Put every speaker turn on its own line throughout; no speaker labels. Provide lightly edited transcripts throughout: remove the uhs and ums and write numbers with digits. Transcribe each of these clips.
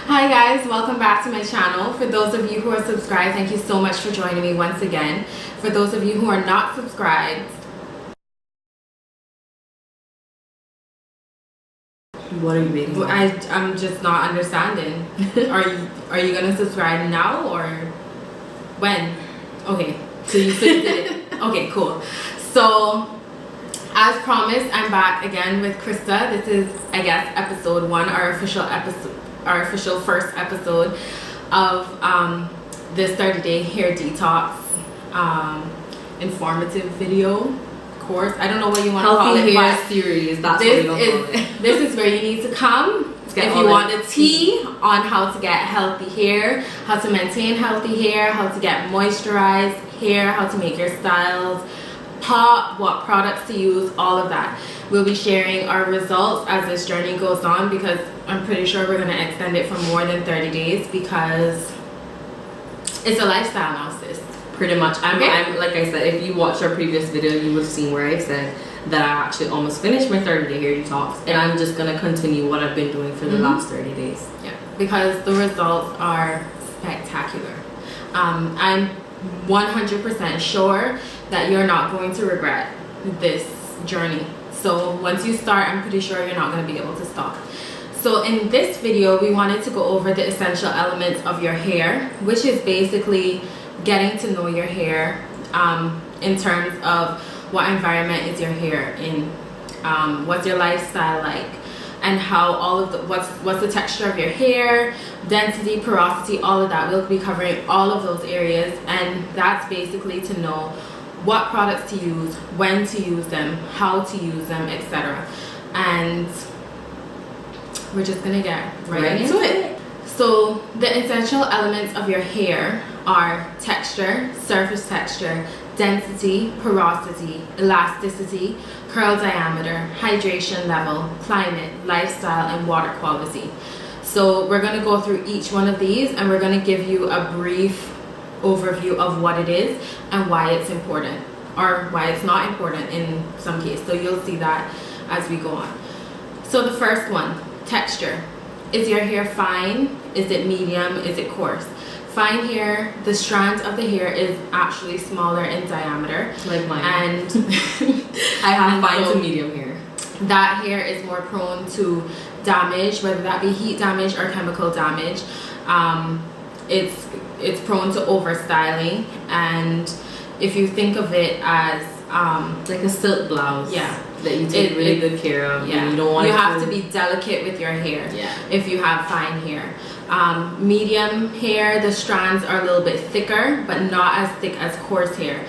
Hi guys, welcome back to my channel. For those of you who are subscribed, thank you so much for joining me once again. For those of you who are not subscribed,
what are you waiting for?
I'm just not understanding. Are you gonna subscribe now or when? Okay, so you did it. Okay, cool. So as promised, I'm back again with Krista. This is, I guess, episode 1, our official first episode of this 30-day hair detox informative video course. I don't know what you want to call it,
hair
but
series. That's what we call it.
This is where you need to come if you want the tea on how to get healthy hair, how to maintain healthy hair, how to get moisturized hair, how to make your styles pop, what products to use, all of that. We'll be sharing our results as this journey goes on, because I'm pretty sure we're going to extend it for more than 30 days because it's a lifestyle now, sis.
Pretty much. I'm like I said, if you watched our previous video, you would have seen where I said that I actually almost finished my 30-day hair detox, and I'm just going to continue what I've been doing for the last 30 days.
Yeah, because the results are spectacular. I'm 100% sure that you're not going to regret this journey. So once you start, I'm pretty sure you're not going to be able to stop. So in this video, we wanted to go over the essential elements of your hair, which is basically getting to know your hair in terms of what environment is your hair in, what's your lifestyle like, and how all of the what's the texture of your hair, density, porosity, all of that. We'll be covering all of those areas, and that's basically to know what products to use, when to use them, how to use them, etc. And we're just gonna get right into it. So the essential elements of your hair are texture, surface texture, density, porosity, elasticity, curl diameter, hydration level, climate, lifestyle, and water quality. So we're going to go through each one of these, and we're going to give you a brief overview of what it is and why it's important, or why it's not important in some case. So you'll see that as we go on. So the first one, texture. Is your hair fine? Is it medium? Is it coarse? Fine hair, the strand of the hair is actually smaller in diameter.
Like mine.
And
I have fine to medium hair.
That hair is more prone to damage, whether that be heat damage or chemical damage. It's prone to overstyling, and if you think of it as
like a silk blouse,
yeah,
that you take really good care of.
Yeah,
you don't want.
You have to be delicate with your hair.
Yeah.
If you have fine hair. Medium hair, the strands are a little bit thicker, but not as thick as coarse hair.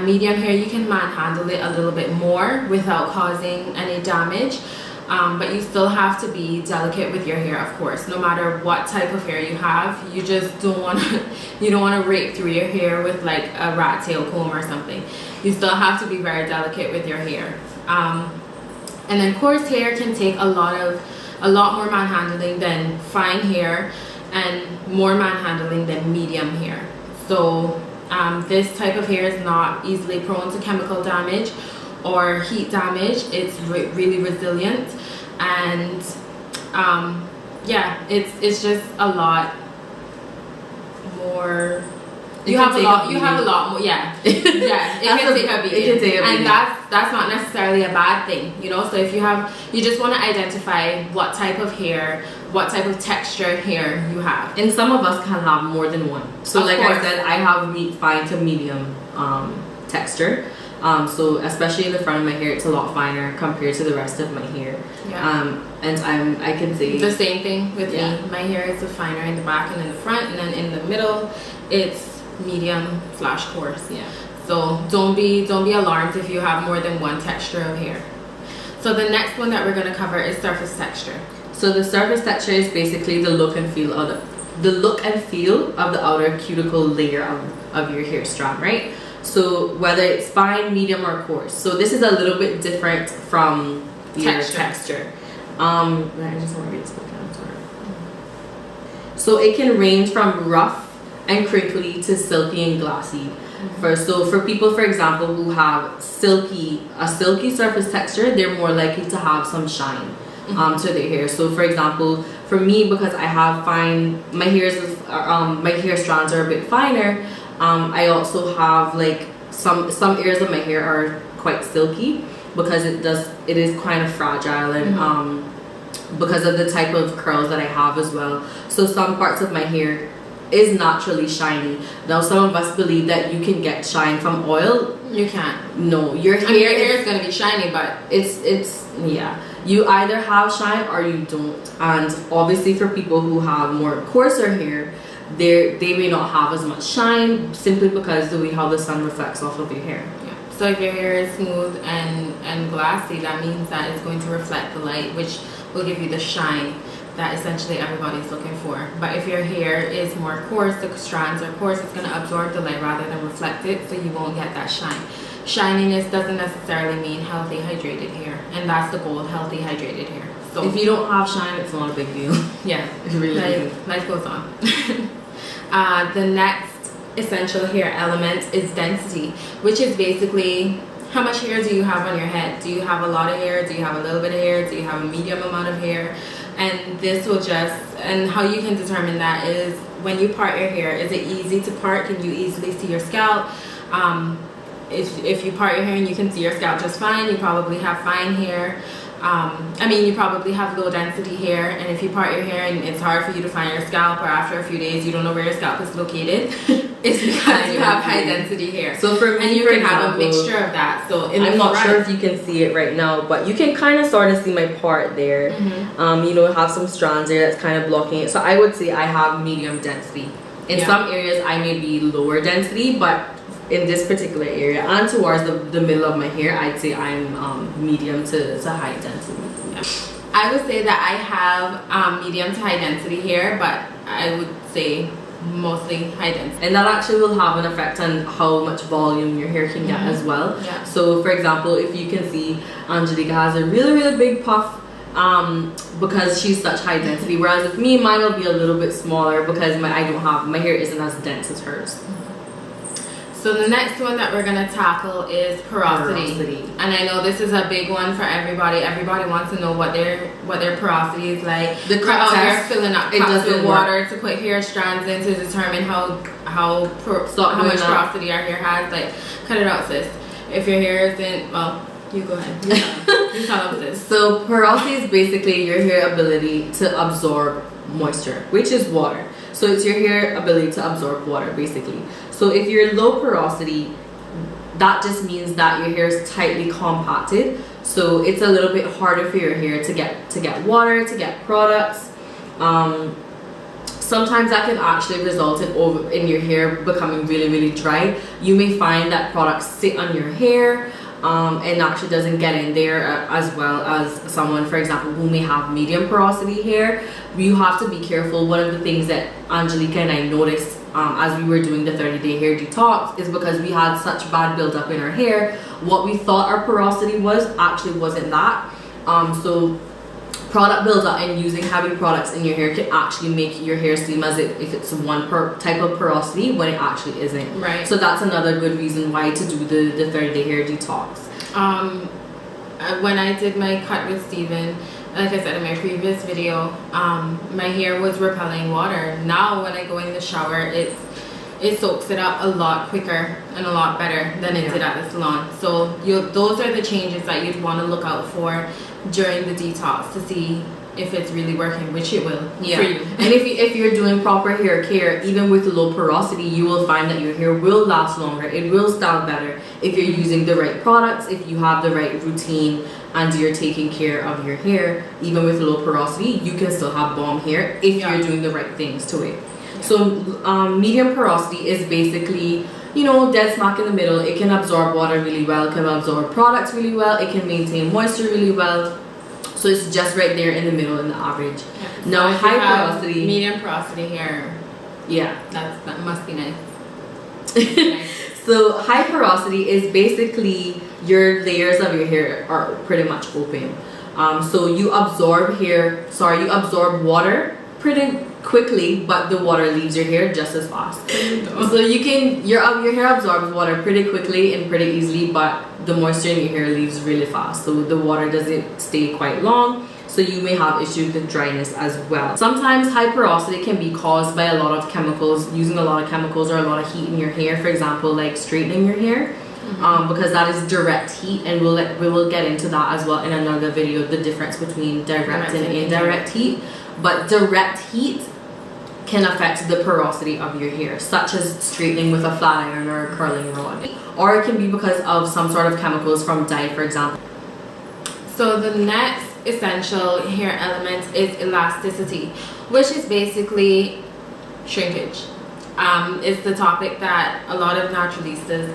Medium hair, you can manhandle it a little bit more without causing any damage, but you still have to be delicate with your hair, of course. No matter what type of hair you have, you just don't want to rake through your hair with like a rat tail comb or something. You still have to be very delicate with your hair. And then coarse hair can take a lot more manhandling than fine hair, and more manhandling than medium hair. So this type of hair is not easily prone to chemical damage or heat damage. It's really resilient, and yeah, it's just a lot more. You have a lot more, yeah. Yeah, it can take a beating. And that's not necessarily a bad thing, you know. So if you just want to identify what type of hair, what type of texture hair you have.
And some of us can have more than one. So like I said, I have fine to medium texture. So especially in the front of my hair, it's a lot finer compared to the rest of my hair. Yeah. And I can say
the same thing with me. My hair is finer in the back and in the front, and then in the middle, it's medium/coarse. Yeah. So don't be alarmed if you have more than one texture of hair. So the next one that we're going to cover is surface texture.
So the surface texture is basically the look and feel of the outer cuticle layer of your hair strand, right? So whether it's fine, medium, or coarse. So this is a little bit different from your texture. I just want to read this book down. Sorry. So it can range from rough and crinkly to silky and glassy. For people, for example, who have a silky surface texture, they're more likely to have some shine to their hair. So for example, for for me, because I have my hair strands are a bit finer. I also have like some areas of my hair are quite silky because it is kind of fragile, and because of the type of curls that I have as well. So some parts of my hair is naturally shiny. Now some of us believe that you can get shine from oil.
You can't.
No, your hair,
your hair is gonna be shiny, but
it's yeah. You either have shine or you don't. And obviously for people who have more coarser hair, they may not have as much shine simply because the way how the sun reflects off of your hair.
Yeah. So if your hair is smooth and glassy, that means that it's going to reflect the light, which will give you the shine that essentially everybody's looking for. But if your hair is more coarse, the strands are coarse, it's going to absorb the light rather than reflect it, so you won't get that shine. Shininess doesn't necessarily mean healthy, hydrated hair, and that's the goal, healthy, hydrated hair. So
if you don't have shine, it's not a big deal.
Yeah,
it really isn't.
Life goes on. The next essential hair element is density, which is basically how much hair do you have on your head? Do you have a lot of hair? Do you have a little bit of hair? Do you have a medium amount of hair? And this will and how you can determine that is when you part your hair, is it easy to part? Can you easily see your scalp? If you part your hair and you can see your scalp just fine, you probably have fine hair. You probably have low density hair, and if you part your hair and it's hard for you to find your scalp, or after a few days you don't know where your scalp is located, it's because you have high density hair.
So for me,
and you can have a mixture of that. So
I'm not sure if you can see it right now, but you can kind of sort of see my part there. Have some strands there that's kind of blocking it. So I would say I have medium density. In some areas I may be lower density, but in this particular area and towards the middle of my hair, I'd say I'm medium to high density.
Yeah. I would say that I have medium to high density hair, but I would say mostly high density.
And that actually will have an effect on how much volume your hair can get as well.
Yeah.
So for example, if you can see, Angelica has a really, really big puff because she's such high density, whereas with me, mine will be a little bit smaller because my hair isn't as dense as hers.
So the next one that we're going to tackle is porosity. And I know this is a big one for everybody. Everybody wants to know what their porosity is like.
The cup test,
you're filling up cups with water to put hair strands in to determine how much porosity our hair has. Like, cut it out, sis. If your hair isn't, well, you go ahead. You tell us this.
So porosity is basically your hair ability to absorb moisture, which is water. So it's your hair ability to absorb water, basically. So if you're low porosity, that just means that your hair is tightly compacted. So it's a little bit harder for your hair to get water, to get products. Sometimes that can actually result in your hair becoming really, really dry. You may find that products sit on your hair and actually doesn't get in there as well as someone, for example, who may have medium porosity hair. You have to be careful. One of the things that Angelica and I noticed as we were doing the 30-day hair detox is because we had such bad buildup in our hair. What we thought our porosity was actually wasn't that. So product buildup and using heavy products in your hair can actually make your hair seem as if it's one type of porosity when it actually isn't.
Right.
So that's another good reason why to do the 30-day hair detox.
When I did my cut with Steven, like I said in my previous video, my hair was repelling water. Now when I go in the shower, it soaks it up a lot quicker and a lot better than it did at the salon. So those are the changes that you'd want to look out for during the detox to see if it's really working, which it will for you.
And if you're doing proper hair care, even with low porosity, you will find that your hair will last longer. It will style better if you're using the right products, if you have the right routine, and you're taking care of your hair. Even with low porosity, you can still have bomb hair if you're doing the right things to it. So medium porosity is basically, dead smack in the middle. It can absorb water really well, it can absorb products really well, it can maintain moisture really well. So it's just right there in the middle in the average.
Yeah.
Now
so
high porosity,
medium porosity hair.
Yeah,
that must be nice.
So high porosity is basically your layers of your hair are pretty much open. So you absorb water pretty quickly, but the water leaves your hair just as fast. So your hair absorbs water pretty quickly and pretty easily, but the moisture in your hair leaves really fast. So the water doesn't stay quite long. so you may have issues with dryness as well. Sometimes high porosity can be caused by a lot of chemicals, using a lot of chemicals or a lot of heat in your hair, for example, like straightening your hair. Because that is direct heat, and we will get into that as well in another video, the difference between direct and indirect heat. But direct heat can affect the porosity of your hair, such as straightening with a flat iron or a curling rod, or it can be because of some sort of chemicals from dye, for example.
So the next essential hair element is elasticity, which is basically shrinkage. It's the topic that a lot of naturalistas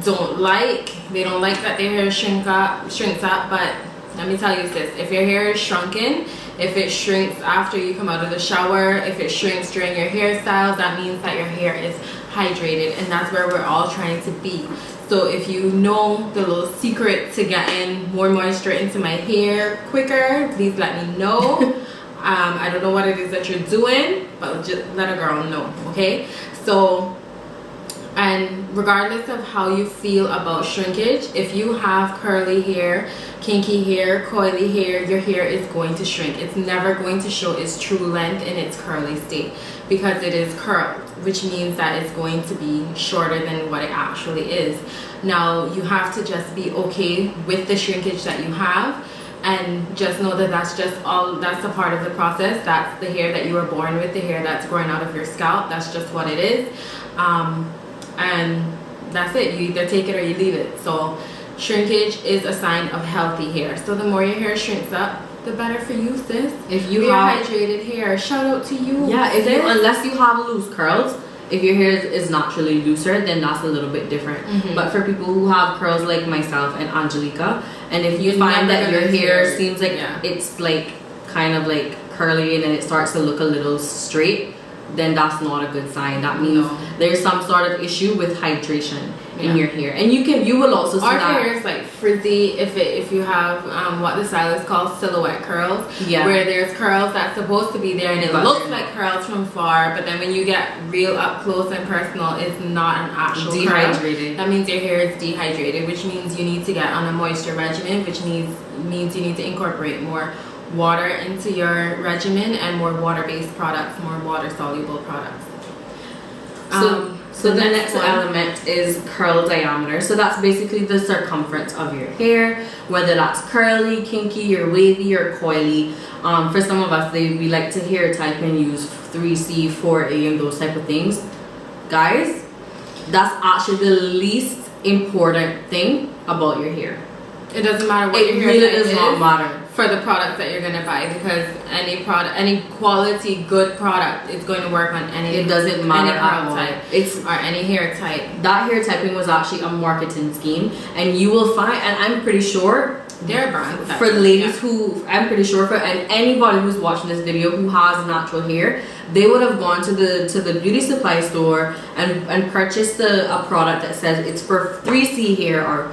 don't like. They don't like that their hair shrinks up, but let me tell you this, if your hair is shrunken, if it shrinks after you come out of the shower, if it shrinks during your hairstyles, that means that your hair is hydrated, and that's where we're all trying to be. So if you know the little secret to getting more moisture into my hair quicker, please let me know. I don't know what it is that you're doing, but just let a girl know, okay? So, and regardless of how you feel about shrinkage, if you have curly hair, kinky hair, coily hair, your hair is going to shrink. It's never going to show its true length in its curly state because it is curled, which means that it's going to be shorter than what it actually is. Now, you have to just be okay with the shrinkage that you have, and just know that that's a part of the process. That's the hair that you were born with, the hair that's growing out of your scalp. That's just what it is. And that's it. You either take it or you leave it. So shrinkage is a sign of healthy hair. So the more your hair shrinks up, the better for you, sis.
If you
have hydrated hair, shout out to you.
Yeah, unless you have loose curls, if your hair is naturally looser, then that's a little bit different. But for people who have curls like myself and Angelica, and if you find that your hair seems like it's like kind of like curly and then it starts to look a little straight, then that's not a good sign. That means there's some sort of issue with hydration in your hair, and you will also see that.
Our hair is like frizzy if you have what the stylists call silhouette curls, where there's curls that's supposed to be there and it looks like curls from far, but then when you get real up close and personal, it's not an actual
dehydrated
curl. That means your hair is dehydrated, which means you need to get on a moisture regimen, which means you need to incorporate more water into your regimen and more water-based products, more water-soluble products.
So the next element is curl diameter. So that's basically the circumference of your hair, whether that's curly, kinky, or wavy, or coily. For some of us, we like to hair type and use 3C, 4A, and those type of things. Guys, that's actually the least important thing about your hair.
It doesn't matter what your hair
really
type
does not matter
for the product that you're gonna buy, because any quality good product is going to work on any.
It doesn't matter
any curl type or any hair type.
That hair typing was actually a marketing scheme, and you will find, and I'm pretty sure
their brand
for the ladies who, I'm pretty sure for, and anybody who's watching this video who has natural hair, they would have gone to the beauty supply store and purchased a product that says it's for 3C hair or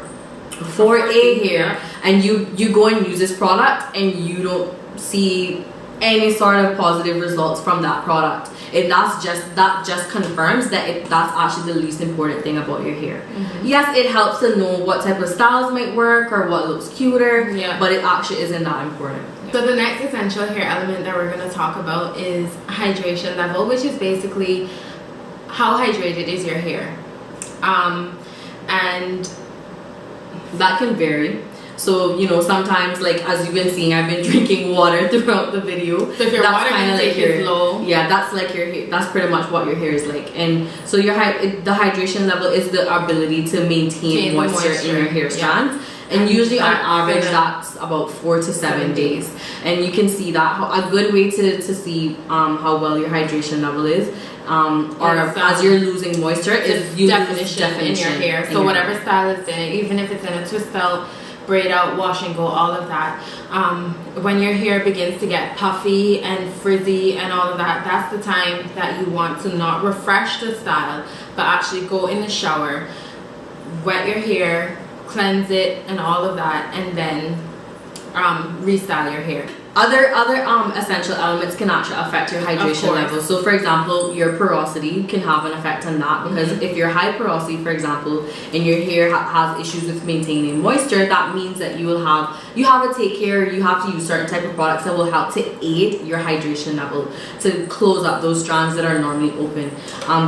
4A hair, and you go and use this product and you don't see any sort of positive results from that product. That just confirms that that's actually the least important thing about your hair. Yes, it helps to know what type of styles might work or what looks cuter, but it actually isn't that important.
So the next essential hair element that we're going to talk about is hydration level, which is basically how hydrated is your hair. And
that can vary. So, sometimes, like, as you've been seeing, I've been drinking water throughout the video.
So if your water intake is low,
that's like your hair. That's pretty much what your hair is like. And so the hydration level is the ability to maintain moisture in your hair strands. And usually on average that's about 4 to 7 days. And you can see that a good way to see how well your hydration level is, as you're losing moisture, is you definition
in your hair. So whatever style it's in, even if it's in a twist out, braid out, wash and go, all of that, when your hair begins to get puffy and frizzy and all of that, that's the time that you want to not refresh the style, but actually go in the shower, wet your hair, cleanse it and all of that, and then restyle your hair.
Other essential elements can actually affect your hydration level. So for example, your porosity can have an effect on that, because if you're high porosity, for example, and your hair has issues with maintaining moisture, that means that you have to take care, you have to use certain type of products that will help to aid your hydration level, to close up those strands that are normally open.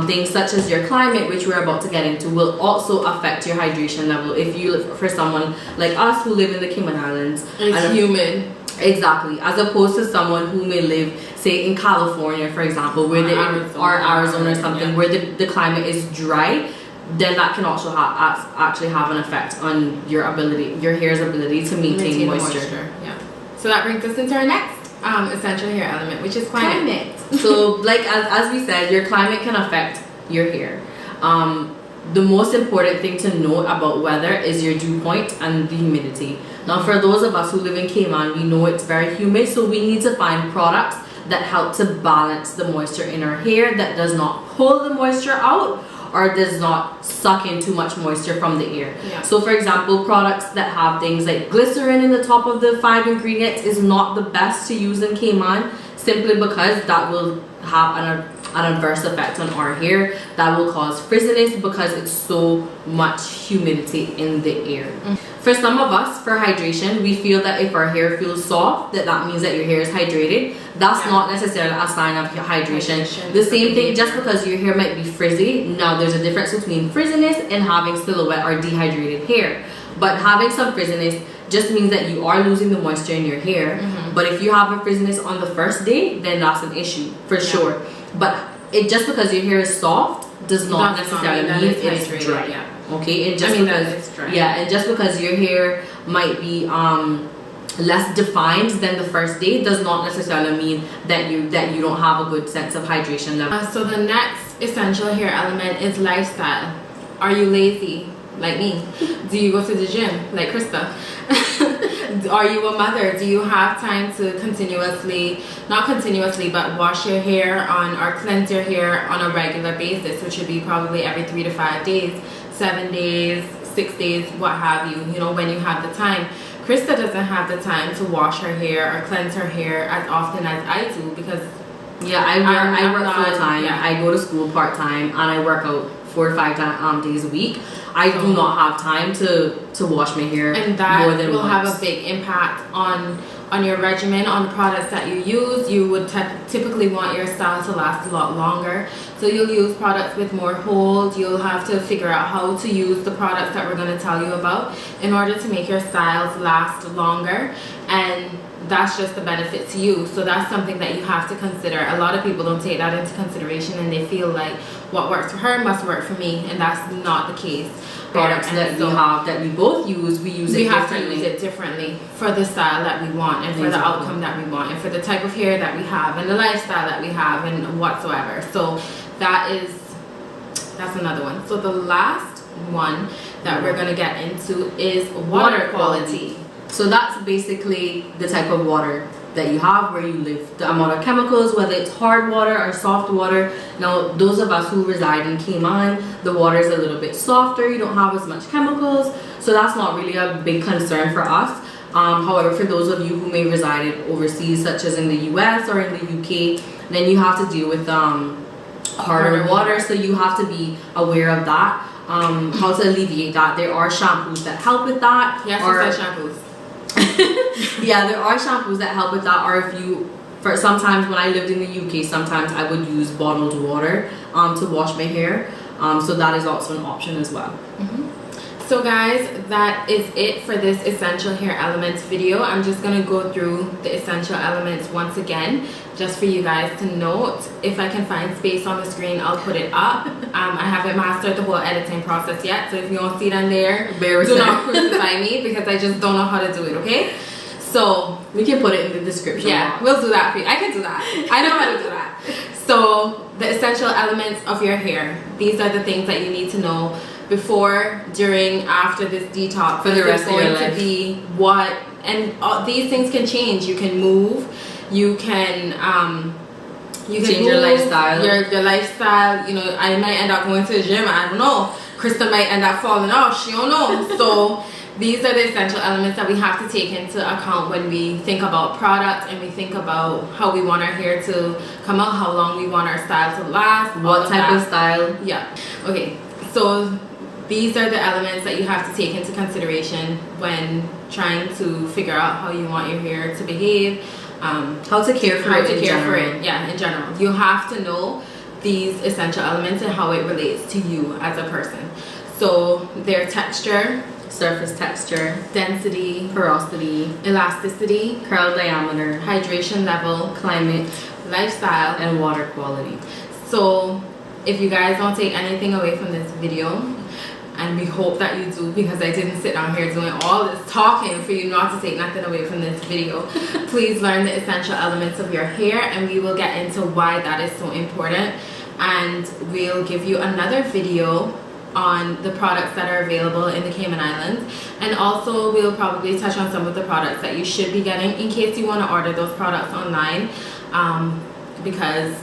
Things such as your climate, which we're about to get into, will also affect your hydration level. If you live, for someone like us who live in the Cayman Islands,
it's humid.
Exactly, as opposed to someone who may live, say, in California, for example, where Arizona or something, where the climate is dry, then that can also actually have an effect on your hair's ability to maintain moisture.
Yeah. So that brings us into our next essential hair element, which is climate.
So, like as we said, your climate can affect your hair. The most important thing to note about weather is your dew point and the humidity. Now, for those of us who live in Cayman, we know it's very humid, so we need to find products that help to balance the moisture in our hair, that does not pull the moisture out or does not suck in too much moisture from the air.
Yeah.
So for example, products that have things like glycerin in the top of the 5 ingredients is not the best to use in Cayman, simply because that will have an adverse effect on our hair, that will cause frizziness because it's so much humidity in the air. For some of us, for hydration, we feel that if our hair feels soft, that means that your hair is hydrated. That's not necessarily a sign of hydration. The same thing, just because your hair might be frizzy, now there's a difference between frizziness and having silhouette or dehydrated hair. But having some frizziness just means that you are losing the moisture in your hair. But if you have a frizziness on the first day, then that's an issue for sure. But just because your hair is soft does not necessarily mean it's dry.
Yeah.
Okay, and just because your hair might be less defined than the first day does not necessarily mean that you don't have a good sense of hydration level.
So the next essential hair element is lifestyle. Are you lazy like me? Do you go to the gym like Krista? Are you a mother? Do you have time to not continuously, but wash your hair or cleanse your hair on a regular basis, which would be probably every 3 to 5 days, 7 days, 6 days, what have you, when you have the time. Krista doesn't have the time to wash her hair or cleanse her hair as often as I do, because
I work full time. Yeah. I go to school part time, and I work out 4 or 5 days a week. I do not have time to wash my hair,
and that
more than
will
once.
have a big impact on your regimen, on the products that you use. You would typically want your style to last a lot longer, so you'll use products with more hold. You'll have to figure out how to use the products that we're going to tell you about in order to make your styles last longer, and that's just the benefit to you. So that's something that you have to consider. A lot of people don't take that into consideration, and they feel like what works for her must work for me, and that's not the case.
Products that we both use, we have to use it differently
for the style that we want, and for the outcome that we want, and for the type of hair that we have, and the lifestyle that we have, and whatsoever. So that's another one. So the last one that we're going to get into is water quality.
So that's basically the type of water that you have where you live, the amount of chemicals, whether it's hard water or soft water. Now, those of us who reside in Cayman, the water is a little bit softer, you don't have as much chemicals, so that's not really a big concern for us. However, for those of you who may reside overseas, such as in the US or in the UK, then you have to deal with harder water, so you have to be aware of that. How to alleviate that. There are shampoos that help with that.
Yes, you said shampoos.
Yeah, there are shampoos that help with that, or sometimes when I lived in the UK, sometimes I would use bottled water to wash my hair, so that is also an option as well.
So guys, that is it for this essential hair elements video. I'm just going to go through the essential elements once again, just for you guys to note. If I can find space on the screen, I'll put it up. I haven't mastered the whole editing process yet, so if you don't see it on there, do not crucify me, because I just don't know how to do it, okay? So
we can put it in the description.
Yeah, we'll do that for you. I can do that. I know how to do that. So the essential elements of your hair. These are the things that you need to know before, during, after this detox.
For the rest of your life.
To be what, and these things can change. You can move. You can
change your lifestyle.
Your lifestyle. I might end up going to the gym. I don't know. Krista might end up falling off. She don't know. So these are the essential elements that we have to take into account when we think about product and we think about how we want our hair to come out, how long we want our style to last,
what type of style.
Yeah. Okay, so these are the elements that you have to take into consideration when trying to figure out how you want your hair to behave,
how to care for it in general.
Yeah, in general. You have to know these essential elements and how it relates to you as a person. So their texture,
surface texture,
density,
porosity,
elasticity,
curl diameter,
hydration level,
climate,
lifestyle,
and water quality.
So if you guys don't take anything away from this video, and we hope that you do, because I didn't sit down here doing all this talking for you not to take nothing away from this video, please learn the essential elements of your hair, and we will get into why that is so important, and we'll give you another video on the products that are available in the Cayman Islands, and also we'll probably touch on some of the products that you should be getting in case you want to order those products online, because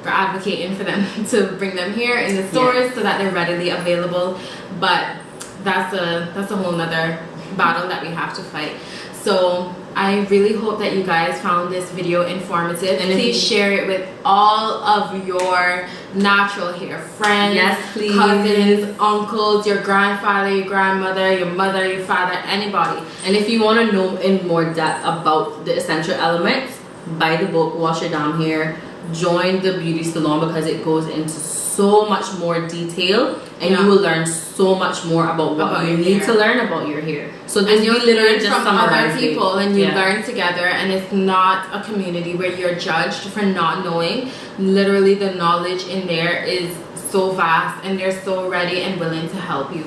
we're advocating for them to bring them here in the stores so that they're readily available, but that's a whole nother battle that we have to fight. So I really hope that you guys found this video informative, and please share it with all of your natural hair friends, cousins, uncles, your grandfather, your grandmother, your mother, your father, anybody.
And if you want to know in more depth about the essential elements, buy the book Wash Your Damn Hair, join the beauty salon, because it goes into so much more detail, and you will learn so much more about what you need to learn about your hair. So this
you
literally
learn
just
from other
summarizing.
people, and you learn together, and it's not a community where you're judged for not knowing. Literally the knowledge in there is so vast, and they're so ready and willing to help you.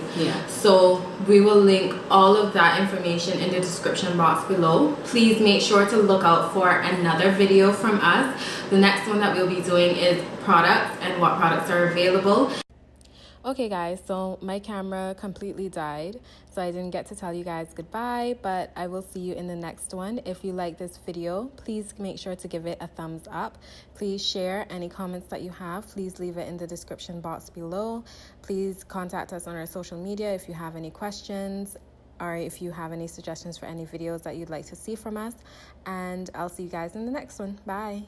So we will link all of that information in the description box below. Please make sure to look out for another video from us. The next one that we'll be doing is products and what products are available. Okay guys, so my camera completely died, so I didn't get to tell you guys goodbye, but I will see you in the next one. If you like this video, please make sure to give it a thumbs up. Please share any comments that you have. Please leave it in the description box below. Please contact us on our social media if you have any questions, or if you have any suggestions for any videos that you'd like to see from us. And I'll see you guys in the next one. Bye.